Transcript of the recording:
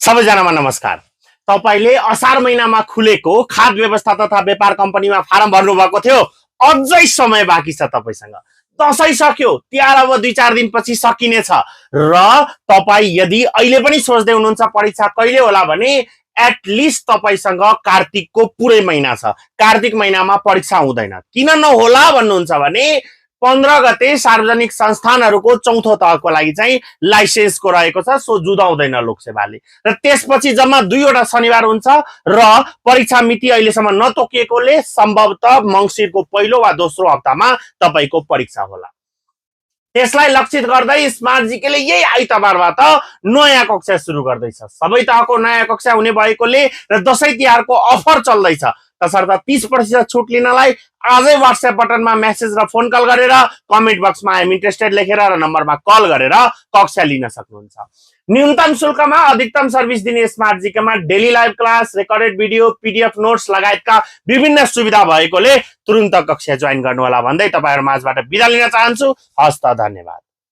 सबैजनामा नमस्कार। तपाईले असार महिनामा खुलेको खाद्य व्यवस्था तथा व्यापार कम्पनीमा फारम भर्नु भएको थियो। अझै समय बाँकी छ तपाईसँग। दशैं सक्यो, तिहार अब 2-4 दिनपछि सकिनेछ र तपाई यदि अहिले पनि सोच्दै हुनुहुन्छ परीक्षा कहिले होला भने एटलिस्ट तपाईसँग कार्तिकको पुरै महिना छ। कार्तिक महिनामा परीक्षा हुँदैन। किन नहोला भन्नुहुन्छ भने 15 गते सार्वजनिक संस्थानहरूको चौथो तहको लागि चाहिँ लाइसेन्सको रहेको छ, सो जुदाउँदैन लोकसेवाले। र त्यसपछि जम्मा 2 वटा शनिबार हुन्छ र परीक्षा मिति अहिलेसम्म नतोकिएकोले सम्भवतः मङ्सिरको पहिलो वा दोस्रो हप्तामा तपाईको परीक्षा होला। त्यसलाई लक्षित गर्दै स्मार्ट जीकेले यही आइतबारबाट नयाँ कक्षा सुरु गर्दैछ। सबै तहको नयाँ कक्षा हुने भएकोले र दशैं तिहारको अफर चल्दैछ। तसर्थ 30% छुट लिनलाई आजै व्हाट्सएप बटनमा मेसेज र फोन कल गरेर कमेन्ट बक्समा आइ एम इन्ट्रेस्टेड लेखेर र नम्बरमा कल गरेर कक्षा लिन सक्नुहुन्छ। न्यूनतम शुल्कमा अधिकतम सर्भिस दिने स्मार्ट जीकेमा daily live class, recorded video, PDF notes लगायतका विभिन्न सुविधा भएकोले तुरुन्त कक्षा जोइन गर्नुहोला भन्दै तपाईहरु माझबाट बिदा लिन चाहन्छु। हस्त धन्यवाद।